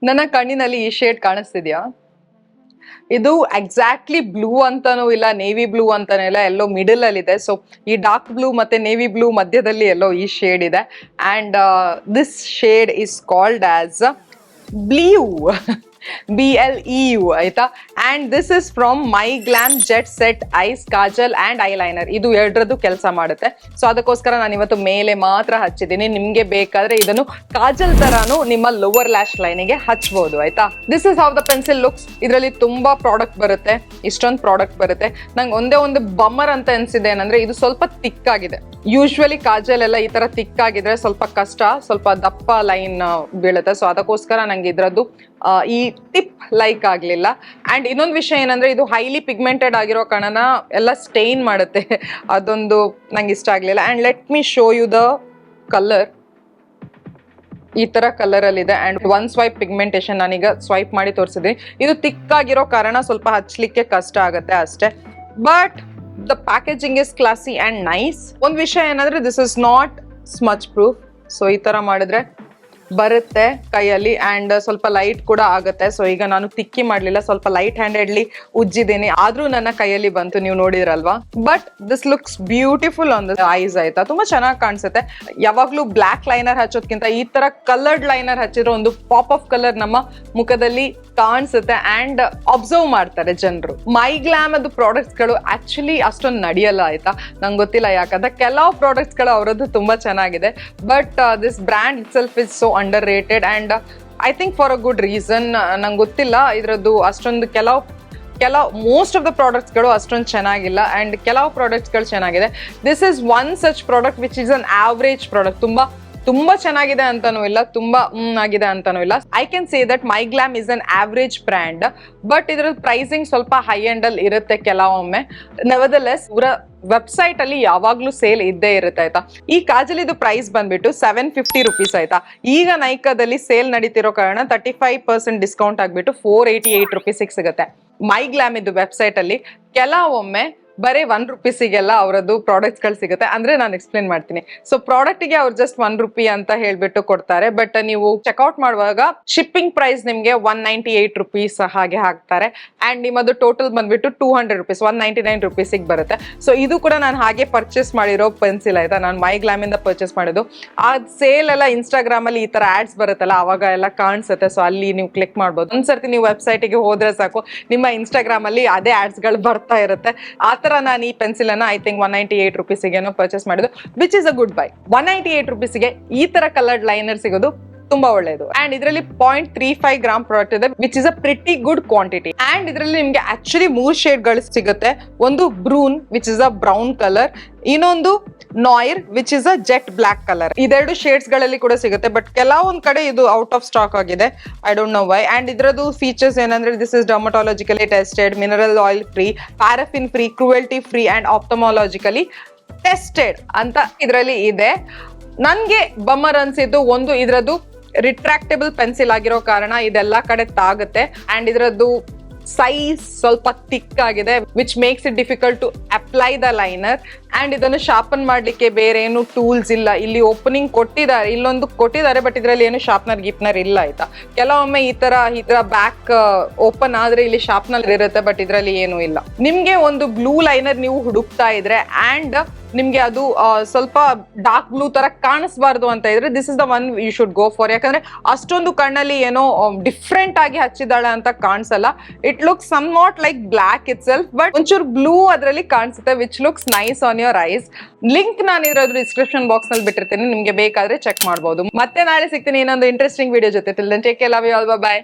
ನನ್ನ ಕಣ್ಣಿನಲ್ಲಿ ಈ ಶೇಡ್ ಕಾಣಿಸ್ತಿದ್ಯಾ? ಇದು ಎಕ್ಸಾಕ್ಟ್ಲಿ ಬ್ಲೂ ಅಂತಾನೂ ಇಲ್ಲ, ನೇವಿ ಬ್ಲೂ ಅಂತಾನೂ ಇಲ್ಲ, ಎಲ್ಲೋ ಮಿಡಲ್ ಅಲ್ಲಿ ಇದೆ. ಸೊ ಈ ಡಾರ್ಕ್ ಬ್ಲೂ ಮತ್ತೆ ನೇವಿ ಬ್ಲೂ ಮಧ್ಯದಲ್ಲಿ ಎಲ್ಲೋ ಈ ಶೇಡ್ ಇದೆ. And this shade is called as blue BLEU ಆಯ್ತಾ. And this is from my glam jet set ice Kajal and eyeliner. ಇದು ಎರಡರದ್ದು ಕೆಲಸ ಮಾಡುತ್ತೆ. ಸೊ ಅದಕ್ಕೋಸ್ಕರ ನಾನು ಇವತ್ತು ಮೇಲೆ ಮಾತ್ರ ಹಚ್ಚಿದ್ದೀನಿ. ನಿಮ್ಗೆ ಬೇಕಾದ್ರೆ ಇದನ್ನು ಕಾಜಲ್ ತರಾನು ನಿಮ್ಮ ಲೋವರ್ ಲ್ಯಾಶ್ ಲೈನಿಗೆ ಹಚ್ಬಹುದು ಆಯ್ತಾ. This is how the pencil looks. ಇದರಲ್ಲಿ ತುಂಬಾ ಪ್ರಾಡಕ್ಟ್ ಬರುತ್ತೆ, ಇಷ್ಟೊಂದು ಪ್ರಾಡಕ್ಟ್ ಬರುತ್ತೆ. ನಂಗೆ ಒಂದೇ ಒಂದು ಬಮ್ಮರ್ ಅಂತ ಅನ್ಸಿದೆ ಏನಂದ್ರೆ ಇದು ಸ್ವಲ್ಪ ತಿಕ್ ಆಗಿದೆ. ಯೂಶ್ವಲಿ ಕಾಜಲ್ ಎಲ್ಲ ಈ ತರ ತಿಕ್ ಆಗಿದ್ರೆ ಸ್ವಲ್ಪ ಕಷ್ಟ, ಸ್ವಲ್ಪ ದಪ್ಪ ಲೈನ್ ಬೀಳುತ್ತೆ. ಸೊ ಅದಕ್ಕೋಸ್ಕರ ನಂಗೆ ಇದ್ರದ್ದು ಈ ಟಿಪ್ ಲೈಕ್ ಆಗ್ಲಿಲ್ಲ. ಅಂಡ್ ಇನ್ನೊಂದು ವಿಷಯ ಏನಂದ್ರೆ ಇದು ಹೈಲಿ ಪಿಗ್ಮೆಂಟೆಡ್ ಆಗಿರೋ ಕಾರಣ ಎಲ್ಲ ಸ್ಟೈನ್ ಮಾಡುತ್ತೆ, ಅದೊಂದು ನಂಗೆ ಇಷ್ಟ ಆಗ್ಲಿಲ್ಲ. And let me show you the colour. ಈ ತರ ಕಲರ್ ಅಲ್ಲಿ ಇದೆ. ಅಂಡ್ ಒನ್ ಸ್ವೈಪ್ ಪಿಗ್ಮೆಂಟೇಶನ್ ನಾನೀಗ ಸ್ವೈಪ್ ಮಾಡಿ ತೋರಿಸಿದ್ದೀನಿ. ಇದು ತಿಕ್ ಆಗಿರೋ ಕಾರಣ ಸ್ವಲ್ಪ ಹಚ್ಲಿಕ್ಕೆ ಕಷ್ಟ ಆಗುತ್ತೆ ಅಷ್ಟೇ. But the packaging is classy and nice. ಒಂದ್ ವಿಷಯ ಏನಂದ್ರೆ this is not smudge proof. So ಈ ತರ ಮಾಡಿದ್ರೆ ಬರುತ್ತೆ ಕೈಯಲ್ಲಿ ಅಂಡ್ ಸ್ವಲ್ಪ ಲೈಟ್ ಕೂಡ ಆಗುತ್ತೆ. ಸೊ ಈಗ ನಾನು ತಿಕ್ಕಿ ಮಾಡ್ಲಿಲ್ಲ, ಸ್ವಲ್ಪ ಲೈಟ್ ಹ್ಯಾಂಡೆಡ್ಲಿ ಉಜ್ಜಿದ್ದೀನಿ, ಆದ್ರೂ ನನ್ನ ಕೈಯಲ್ಲಿ ಬಂತು, ನೀವು ನೋಡಿದ್ರಲ್ವಾ. But this looks beautiful on the eyes ಆಯ್ತಾ, ತುಂಬಾ ಚೆನ್ನಾಗಿ ಕಾಣಿಸುತ್ತೆ. ಯಾವಾಗ್ಲೂ ಬ್ಲಾಕ್ ಲೈನರ್ ಹಚ್ಚೋದ್ಕಿಂತ ಈ ತರ ಕಲರ್ಡ್ ಲೈನರ್ ಹಚ್ಚಿದ್ರೆ ಒಂದು ಪಾಪ್ ಆಫ್ ಕಲರ್ ನಮ್ಮ ಮುಖದಲ್ಲಿ ಕಾಣಿಸುತ್ತೆ ಅಂಡ್ ಅಬ್ಸರ್ವ್ ಮಾಡ್ತಾರೆ ಜನರು. ಮೈ ಗ್ಲಾಮ್ ಅದು ಪ್ರಾಡಕ್ಟ್ಸ್ ಗಳು ಆಕ್ಚುಲಿ ಅಷ್ಟೊಂದು ನಡೆಯಲ್ಲ ಆಯ್ತಾ, ನಂಗೆ ಗೊತ್ತಿಲ್ಲ ಯಾಕಂದ್ರೆ ಕೆಲವು ಪ್ರಾಡಕ್ಟ್ಸ್ ಗಳು ಅವರದ್ದು ತುಂಬಾ ಚೆನ್ನಾಗಿದೆ. But this brand it self is so under rated and I think for a good reason. ನಂಗೆ ಗೊತ್ತಿಲ್ಲ ಇದ್ರದ್ದು ಅಷ್ಟೊಂದು ಕೆಲವು ಮೋಸ್ಟ್ ಆಫ್ ದ ಪ್ರಾಡಕ್ಟ್ಸ್ ಗಳು ಅಷ್ಟೊಂದು ಚೆನ್ನಾಗಿಲ್ಲ ಅಂಡ್ ಕೆಲವು ಪ್ರಾಡಕ್ಟ್ಸ್ ಗಳು ಚೆನ್ನಾಗಿದೆ. This is one such product which is an average product. ತುಂಬಾ ಚೆನ್ನಾಗಿದೆ ಅಂತಾನೂ ಇಲ್ಲ, ತುಂಬಾ ಆಗಿದೆ ಅಂತಾನೂ ಇಲ್ಲ. I can say that my glam is an average brand. But ಇದ್ರ ಪ್ರೈಸಿಂಗ್ ಸ್ವಲ್ಪ ಹೈ ಎಂಡ್ ಅಲ್ಲಿ ಇರುತ್ತೆ ಕೆಲವೊಮ್ಮೆ. ನೆವರ್ದಲೆಸ್ ಇವರ ವೆಬ್ಸೈಟ್ ಅಲ್ಲಿ ಯಾವಾಗ್ಲೂ ಸೇಲ್ ಇದ್ದೇ ಇರುತ್ತೆ ಆಯ್ತಾ. ಈ ಕಾಜಲ್ ಇದು ಪ್ರೈಸ್ ಬಂದ್ಬಿಟ್ಟು 750 ರುಪೀಸ್ ಆಯ್ತಾ. ಈಗ ನೈಕಾದಲ್ಲಿ ಸೇಲ್ ನಡೀತಿರೋ ಕಾರಣ 35% ಡಿಸ್ಕೌಂಟ್ ಆಗ್ಬಿಟ್ಟು 488 ರುಪೀಸಿಗೆ ಸಿಗುತ್ತೆ. ಮೈ ಗ್ಲಾಮ್ ಇದು ವೆಬ್ಸೈಟ್ ಅಲ್ಲಿ ಕೆಲವೊಮ್ಮೆ ಬರೀ 1 ರೂಪೀಸಿಗೆಲ್ಲ ಅವರದ್ದು ಪ್ರಾಡಕ್ಟ್ಸ್ ಗಳು ಸಿಗುತ್ತೆ. ಅಂದ್ರೆ ನಾನು ಎಕ್ಸ್ಪ್ಲೇನ್ ಮಾಡ್ತೀನಿ. ಸೊ ಪ್ರಾಡಕ್ಟ್ಗೆ ಅವ್ರು ಜಸ್ಟ್ 1 ರೂಪಿ ಅಂತ ಹೇಳ್ಬಿಟ್ಟು ಕೊಡ್ತಾರೆ. ಬಟ್ ನೀವು ಚೆಕ್ಔಟ್ ಮಾಡುವಾಗ ಶಿಪ್ಪಿಂಗ್ ಪ್ರೈಸ್ ನಿಮ್ಗೆ 198 ರುಪೀಸ್ ಹಾಗೆ ಹಾಕ್ತಾರೆ. ಅಂಡ್ ನಿಮ್ಮದು ಟೋಟಲ್ ಬಂದ್ಬಿಟ್ಟು 200 ರುಪೀಸ್, 199 ರುಪೀಸಿಗೆ ಬರುತ್ತೆ. ಸೊ ಇದು ಕೂಡ ನಾನು ಹಾಗೆ ಪರ್ಚೇಸ್ ಮಾಡಿರೋ ಪೆನ್ಸಿಲ್ ಆಯ್ತಾ, ನಾನು ಮೈ ಗ್ಲಾಮ್ ಇಂದ ಪರ್ಚೇಸ್ ಮಾಡೋದು. ಆ ಸೇಲ್ ಎಲ್ಲ ಇನ್ಸ್ಟಾಗ್ರಾಮ್ ಅಲ್ಲಿ ಈ ತರ ಆಡ್ಸ್ ಬರುತ್ತಲ್ಲ ಅವಾಗ ಎಲ್ಲ ಕಾಣಿಸುತ್ತೆ. ಸೊ ಅಲ್ಲಿ ನೀವು ಕ್ಲಿಕ್ ಮಾಡ್ಬೋದು. ಒಂದ್ಸರ್ತಿ ನೀವು ವೆಬ್ಸೈಟಿಗೆ ಹೋದ್ರೆ ಸಾಕು, ನಿಮ್ಮ ಇನ್ಸ್ಟಾಗ್ರಾಮ್ ಅಲ್ಲಿ ಅದೇ ಆಡ್ಸ್ ಗಳು ಬರ್ತಾ ಇರುತ್ತೆ. ತರ ನಾನು ಈ ಪೆನ್ಸಿಲ್ ಅನ್ನ ಐ ಥಿಂಕ್ 198 ರುಪೀಸಿಗೆ ಪರ್ಚೇಸ್ ಮಾಡಿದ್ದು, which is a good bye. 198 ರುಪೀಸಿಗೆ ಈ ತರ ಕಲರ್ಡ್ ಲೈನರ್ ಸಿಗೋದು ತುಂಬಾ ಒಳ್ಳೆಯದು. ಅಂಡ್ ಇದರಲ್ಲಿ 0.35 ಗ್ರಾಮ್ ಪ್ರಾಡಕ್ಟ್ ಇದೆ, which is a pretty good quantity. And ಇದರಲ್ಲಿ ನಿಮ್ಗೆ ಆಕ್ಚುಲಿ 3 ಶೇಡ್ ಗಳು ಸಿಗುತ್ತೆ. ಒಂದು ಬ್ರೂನ್ which is a brown colour, ಇನ್ನೊಂದು ನಾಯಿರ್ which is a jet black colour. ಇದೆರಡು ಶೇಡ್ಸ್ ಗಳಲ್ಲಿ ಕೂಡ ಸಿಗುತ್ತೆ. ಬಟ್ ಕೆಲವೊಂದ್ ಕಡೆ ಇದು ಔಟ್ ಆಫ್ ಸ್ಟಾಕ್ ಆಗಿದೆ, I don't know why. And ಇದ್ರದ್ದು ಫೀಚರ್ಸ್ ಏನಂದ್ರೆ this is dermatologically tested, mineral oil free, paraffin free, cruelty free and ಆಪ್ಥಮಾಲಜಿಕಲಿ tested ಅಂತ ಇದರಲ್ಲಿ ಇದೆ. ನನ್ಗೆ ಬಮ್ಮರ್ ಅನ್ಸಿದ್ದು ಒಂದು ಇದ್ರದ್ದು ರಿಟ್ರಾಕ್ಟೇಬಲ್ ಪೆನ್ಸಿಲ್ ಆಗಿರೋ ಕಾರಣ ಇದೆಲ್ಲ ಕಡೆ ತಾಗುತ್ತೆ. ಅಂಡ್ ಇದ್ರದ್ದು ಸೈಜ್ ಸ್ವಲ್ಪ ಥಿಕ್ ಆಗಿದೆ, which makes it difficult to apply the liner. And ಇದನ್ನು ಶಾರ್ಪನ್ ಮಾಡ್ಲಿಕ್ಕೆ ಬೇರೆ ಏನು ಟೂಲ್ಸ್ ಇಲ್ಲ. ಇಲ್ಲಿ ಓಪನಿಂಗ್ ಕೊಟ್ಟಿದ್ದಾರೆ, ಇಲ್ಲೊಂದು ಕೊಟ್ಟಿದ್ದಾರೆ, ಬಟ್ ಇದರಲ್ಲಿ ಏನು ಶಾರ್ಪ್ನರ್ ಗಿಪ್ನರ್ ಇಲ್ಲ ಆಯ್ತಾ. ಕೆಲವೊಮ್ಮೆ ಈ ತರ ಬ್ಯಾಕ್ ಓಪನ್ ಆದ್ರೆ ಇಲ್ಲಿ ಶಾರ್ಪ್ನರ್ ಇರುತ್ತೆ, ಬಟ್ ಇದರಲ್ಲಿ ಏನು ಇಲ್ಲ. ನಿಮ್ಗೆ ಒಂದು ಬ್ಲೂ ಲೈನರ್ ನೀವು ಹುಡುಕ್ತಾ ಇದ್ರೆ ಅಂಡ್ ನಿಮ್ಗೆ ಅದು ಸ್ವಲ್ಪ ಡಾರ್ಕ್ ಬ್ಲೂ ತರ ಕಾಣಿಸ್ಬಾರ್ದು ಅಂತ ಇದ್ರೆ this is the one you should go for. ಯಾಕಂದ್ರೆ ಅಷ್ಟೊಂದು ಕಣ್ಣಲ್ಲಿ ಏನೋ ಡಿಫ್ರೆಂಟ್ ಆಗಿ ಹಚ್ಚಿದಾಳೆ ಅಂತ ಕಾಣಿಸಲ್ಲ. It looks some not like black itself, but ಒಂಚೂರು ಬ್ಲೂ ಅದರಲ್ಲಿ ಕಾಣಿಸುತ್ತೆ, which looks nice on your eyes. Link ನಾನು ಇರೋದ್ರ ಡಿಸ್ಕ್ರಿಪ್ಷನ್ ಬಾಕ್ಸ್ ನಲ್ಲಿ ಬಿಟ್ಟಿರ್ತೀನಿ, ನಿಮ್ಗೆ ಬೇಕಾದ್ರೆ ಚೆಕ್ ಮಾಡಬಹುದು. ಮತ್ತೆ ನಾಳೆ ಸಿಗ್ತೀನಿ ಇನ್ನೊಂದು ಇಂಟ್ರೆಸ್ಟಿಂಗ್ ವಿಡಿಯೋ ಜೊತೆ. Till then take care, love you all, by.